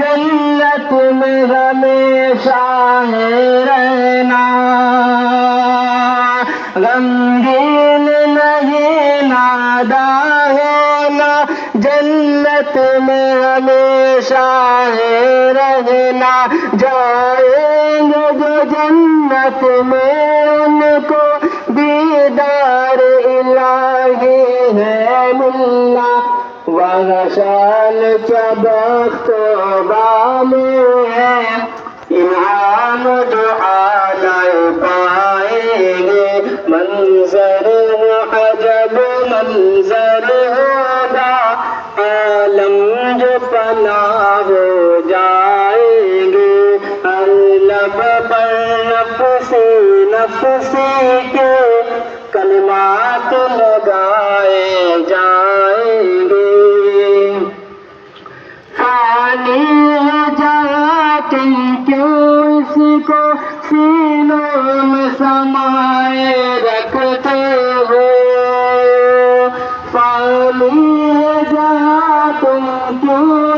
जन्नत में हमेशा है रहना, गमगीन नहीं नादान होना, जन्नत में हमेशा है रहना। जाएंगे जो जन्नत में उनको दीदार इलाही है मिलना, वहाँ शान चबख्तबा में है इनाम जो आलाए पाएंगे। मंजर अजब मंजर होगा, आलम जो फना हो जाएंगे। हर लब पर नफसी नफसी के कलमात लगाए जाएंगे। फानी है जहाँ तुम क्यों इसको सीनों में समाए रखते हो, फानी है जहाँ तुम क्यों